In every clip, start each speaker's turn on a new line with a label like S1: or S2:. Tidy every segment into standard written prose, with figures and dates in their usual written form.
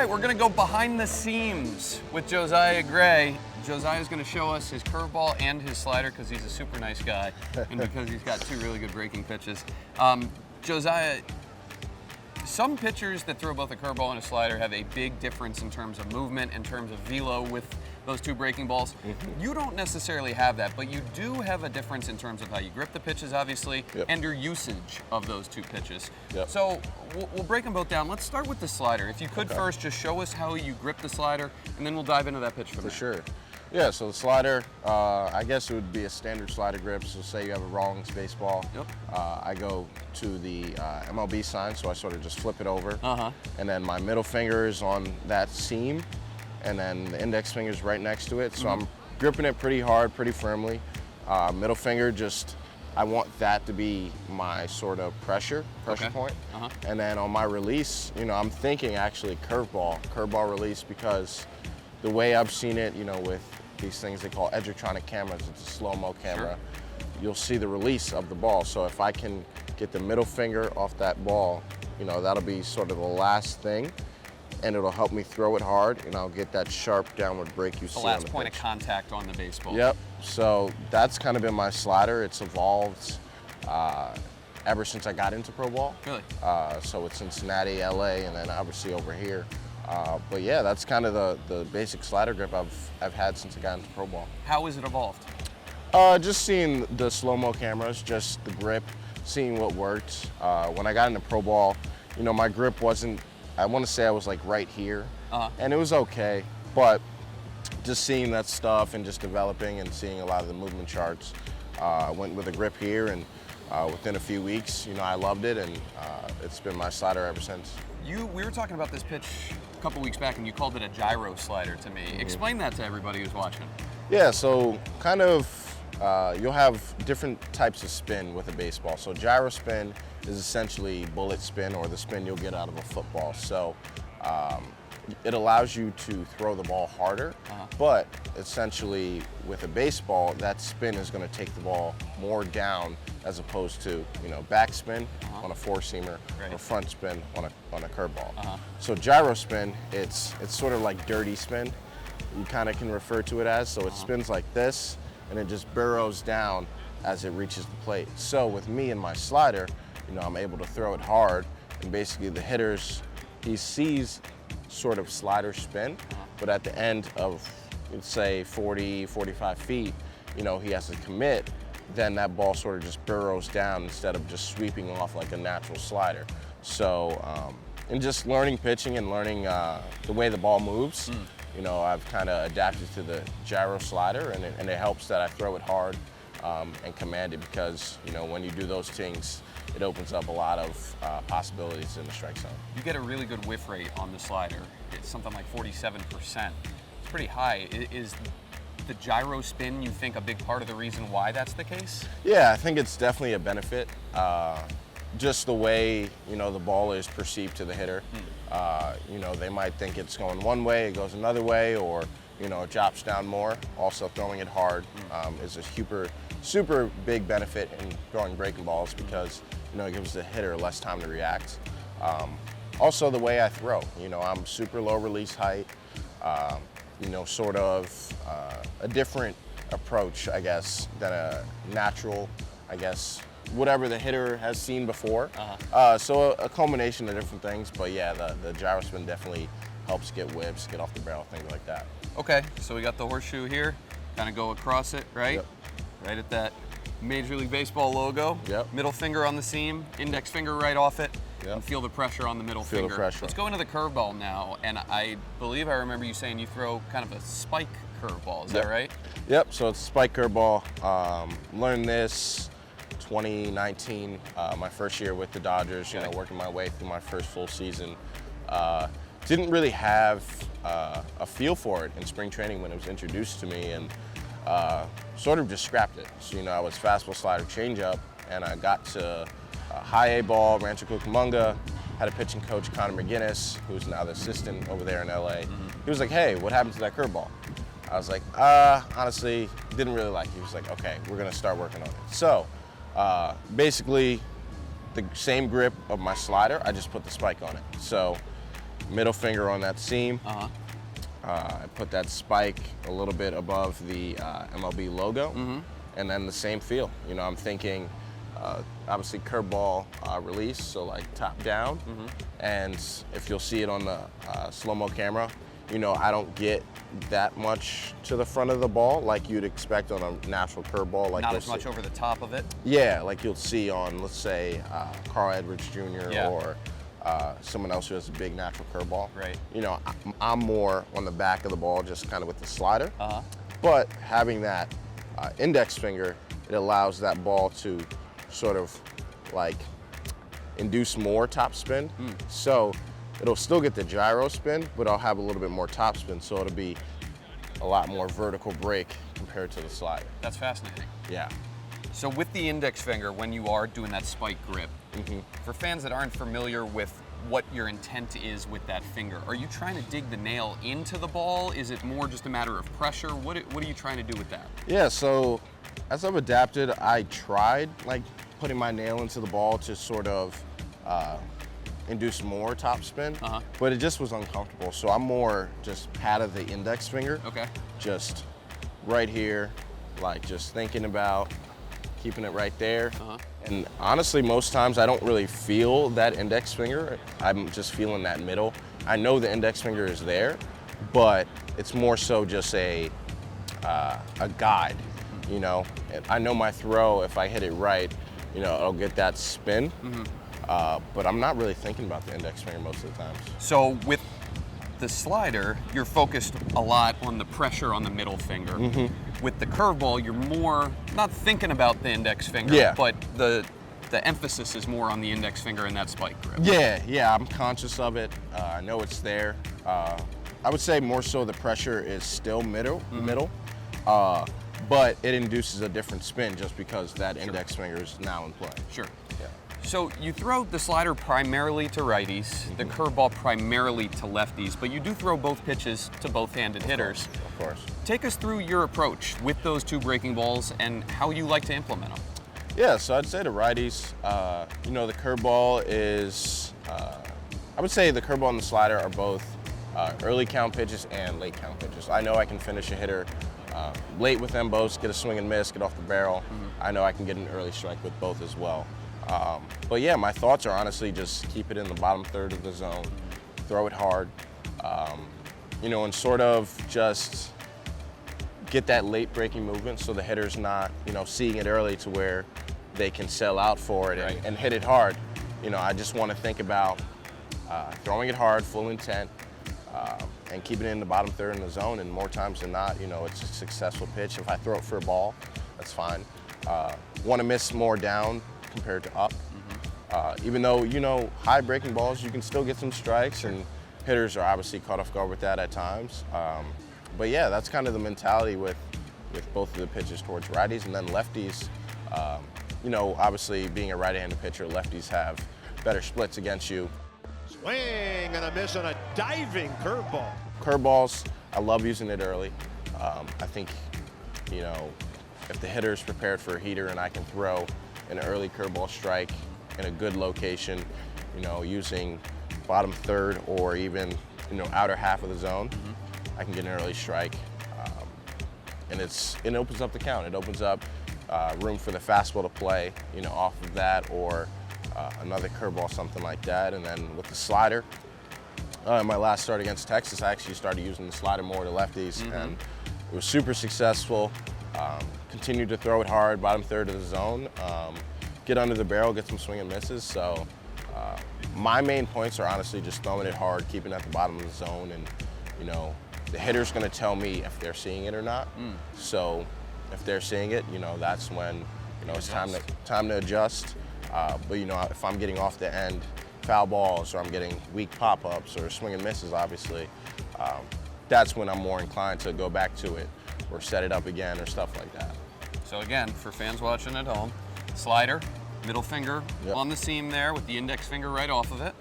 S1: right, we're going to go behind the seams with Josiah Gray. Josiah's going to show us his curveball and his slider because he's a super nice guy and because he's got two really good breaking pitches. Josiah, some pitchers that throw both a curveball and a slider have a big difference in terms of movement, in terms of velo with those two breaking balls. You don't necessarily have that, but you do have a difference in terms of how you grip the pitches, obviously, and your usage of those two pitches. So we'll break them both down. Let's start with the slider. If you could first just show us how you grip the slider, and then we'll dive into that pitch from there.
S2: For sure. Yeah, so the slider, I guess it would be a standard slider grip. So say you have a Rawlings baseball. I go to the MLB sign, so I sort of just flip it over. And then my middle finger is on that seam, and then the index finger is right next to it. So I'm gripping it pretty hard, pretty firmly. Middle finger, just, I want that to be my sort of pressure point. And then on my release, you know, I'm thinking actually curveball release, because the way I've seen it, you know, with these things they call edgertronic cameras, it's a slow-mo camera, you'll see the release of the ball. So if I can get the middle finger off that ball, you know, that'll be sort of the last thing, and it'll help me throw it hard, and I'll get that sharp downward break you see on the
S1: last point of contact on the baseball.
S2: Yep, so that's kind of been my slider. It's evolved ever since I got into pro ball.
S1: Really?
S2: So with Cincinnati, LA, and then obviously over here. But yeah, that's kind of the basic slider grip I've had since I got into pro ball.
S1: How has it evolved?
S2: Just seeing the slow-mo cameras, just the grip, seeing what worked. When I got into pro ball, you know, my grip wasn't, I want to say I was like right here, and it was okay, but just seeing that stuff and just developing and seeing a lot of the movement charts, I went with a grip here, and within a few weeks, you know, I loved it, and it's been my slider ever since.
S1: We were talking about this pitch a couple weeks back, and you called it a gyro slider to me. Explain that to everybody who's watching.
S2: Yeah, so kind of, you'll have different types of spin with a baseball. So gyro spin is essentially bullet spin, or the spin you'll get out of a football. So it allows you to throw the ball harder, but essentially with a baseball, that spin is going to take the ball more down as opposed to, you know, backspin on a four-seamer or front spin on a curveball. So gyro spin, it's sort of like dirty spin. You kind of can refer to it as. So it spins like this, and it just burrows down as it reaches the plate. So with me and my slider, you know, I'm able to throw it hard, and basically the hitters, he sees sort of slider spin, but at the end of, let's say 40, 45 feet, you know, he has to commit, then that ball sort of just burrows down instead of just sweeping off like a natural slider. So, and just learning pitching and learning the way the ball moves, you know, I've kind of adapted to the gyro slider, and it helps that I throw it hard and command it, because, you know, when you do those things, it opens up a lot of possibilities in the strike zone.
S1: You get a really good whiff rate on the slider. It's something like 47%. It's pretty high. Is the gyro spin, you think, a big part of the reason why that's the case?
S2: Yeah, I think it's definitely a benefit. Just the way, you know, the ball is perceived to the hitter. You know, they might think it's going one way, it goes another way, or, you know, it drops down more. Also, throwing it hard is a super big benefit in throwing breaking balls, because, you know, it gives the hitter less time to react. Also, the way I throw, you know, I'm super low release height, you know, sort of a different approach, I guess, than a natural, I guess, whatever the hitter has seen before. So a culmination of different things, but yeah, the gyro spin definitely helps get whips, get off the barrel, things like that.
S1: Okay, so we got the horseshoe here, kind of go across it, right? Right at that Major League Baseball logo. Middle finger on the seam, index finger right off it, and feel the pressure on the middle finger.
S2: The pressure.
S1: Let's go into the curveball now, and I believe I remember you saying you throw kind of a spike curveball, is that right?
S2: Yep, so it's a spike curveball. Learned this 2019, my first year with the Dodgers, you know, working my way through my first full season. Didn't really have a feel for it in spring training when it was introduced to me, and sort of just scrapped it. So, you know, I was fastball, slider, changeup, and I got to high A ball, Rancho Cucamonga, had a pitching coach, Connor McGinnis, who's now the assistant over there in LA. He was like, hey, what happened to that curveball? I was like, honestly, didn't really like it. He was like, okay, we're gonna start working on it. So, basically, the same grip of my slider, I just put the spike on it. So, middle finger on that seam.
S1: Uh-huh.
S2: I put that spike a little bit above the MLB logo, and then the same feel. You know, I'm thinking, obviously curveball release, so like top down, and if you'll see it on the slow-mo camera, you know, I don't get that much to the front of the ball like you'd expect on a natural curveball. Like
S1: not as much over the top of it?
S2: Yeah, like you'll see on, let's say, Carl Edwards Jr. or someone else who has a big natural curveball.
S1: Right.
S2: You know, I'm more on the back of the ball, just kind of with the slider. But having that index finger, it allows that ball to sort of like induce more top spin. So it'll still get the gyro spin, but I'll have a little bit more top spin, so it'll be a lot more vertical break compared to the slider.
S1: That's fascinating.
S2: Yeah.
S1: So with the index finger, when you are doing that spike grip, for fans that aren't familiar with what your intent is with that finger, are you trying to dig the nail into the ball? Is it more just a matter of pressure? What are you trying to do with that?
S2: Yeah, so as I've adapted, I tried like putting my nail into the ball to sort of induce more top spin, but it just was uncomfortable. So I'm more just pat of the index finger.
S1: Okay.
S2: Just right here, like just thinking about keeping it right there. And honestly, most times I don't really feel that index finger. I'm just feeling that middle. I know the index finger is there, but it's more so just a guide, you know? I know my throw, if I hit it right, you know, I'll get that spin. But I'm not really thinking about the index finger most of the time.
S1: So with the slider, you're focused a lot on the pressure on the middle finger. With the curveball, you're more not thinking about the index finger, but the emphasis is more on the index finger and that spike grip.
S2: Yeah, I'm conscious of it. I know it's there. I would say more so the pressure is still middle, but it induces a different spin just because that index finger is now in play.
S1: Sure. So you throw the slider primarily to righties, the curveball primarily to lefties, but you do throw both pitches to both-handed hitters.
S2: Of course.
S1: Take us through your approach with those two breaking balls and how you like to implement them.
S2: Yeah, so I'd say to righties, you know, the curveball is, I would say the curveball and the slider are both early count pitches and late count pitches. I know I can finish a hitter late with them both, get a swing and miss, get off the barrel. I know I can get an early strike with both as well. But yeah, my thoughts are honestly just keep it in the bottom third of the zone, throw it hard, you know, and sort of just get that late breaking movement so the hitter's not, you know, seeing it early to where they can sell out for it and hit it hard. You know, I just want to think about throwing it hard, full intent, and keeping it in the bottom third in the zone, and more times than not, you know, it's a successful pitch. If I throw it for a ball, that's fine. Want to miss more down compared to up. Even though, you know, high breaking balls, you can still get some strikes, and hitters are obviously caught off guard with that at times. But yeah, that's kind of the mentality with both of the pitches towards righties, and then lefties. You know, obviously being a right-handed pitcher, lefties have better splits against you.
S3: Swing and a miss on a diving curveball.
S2: Curveballs, I love using it early. I think, you know, if the hitter's prepared for a heater and I can throw an early curveball strike in a good location, you know, using bottom third or even, you know, outer half of the zone, I can get an early strike. And it opens up the count. It opens up room for the fastball to play, you know, off of that, or another curveball, something like that. And then with the slider, my last start against Texas, I actually started using the slider more to lefties, and it was super successful. Continued to throw it hard, bottom third of the zone, get under the barrel, get some swing and misses. So my main points are honestly just throwing it hard, keeping it at the bottom of the zone, and, you know, the hitter's going to tell me if they're seeing it or not. So if they're seeing it, you know, that's when, you know, it's time to adjust. But, you know, if I'm getting off the end foul balls, or I'm getting weak pop-ups or swing and misses, obviously, that's when I'm more inclined to go back to it or set it up again or stuff like that.
S1: So again, for fans watching at home, slider, middle finger on the seam there with the index finger right off of it.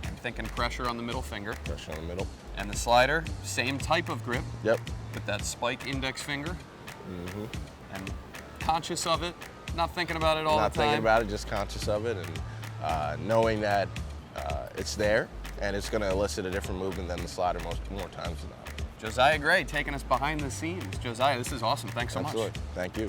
S1: I'm thinking pressure on the middle finger.
S2: Pressure on the middle.
S1: And the slider, same type of grip.
S2: With
S1: that spike index finger. And conscious of it, not thinking about it all the time.
S2: Not thinking about it, just conscious of it, and knowing that it's there, and it's going to elicit a different movement than the slider more times than not.
S1: Josiah Gray taking us behind the scenes. Josiah, this is awesome. Thanks so much.
S2: Absolutely. Thank you.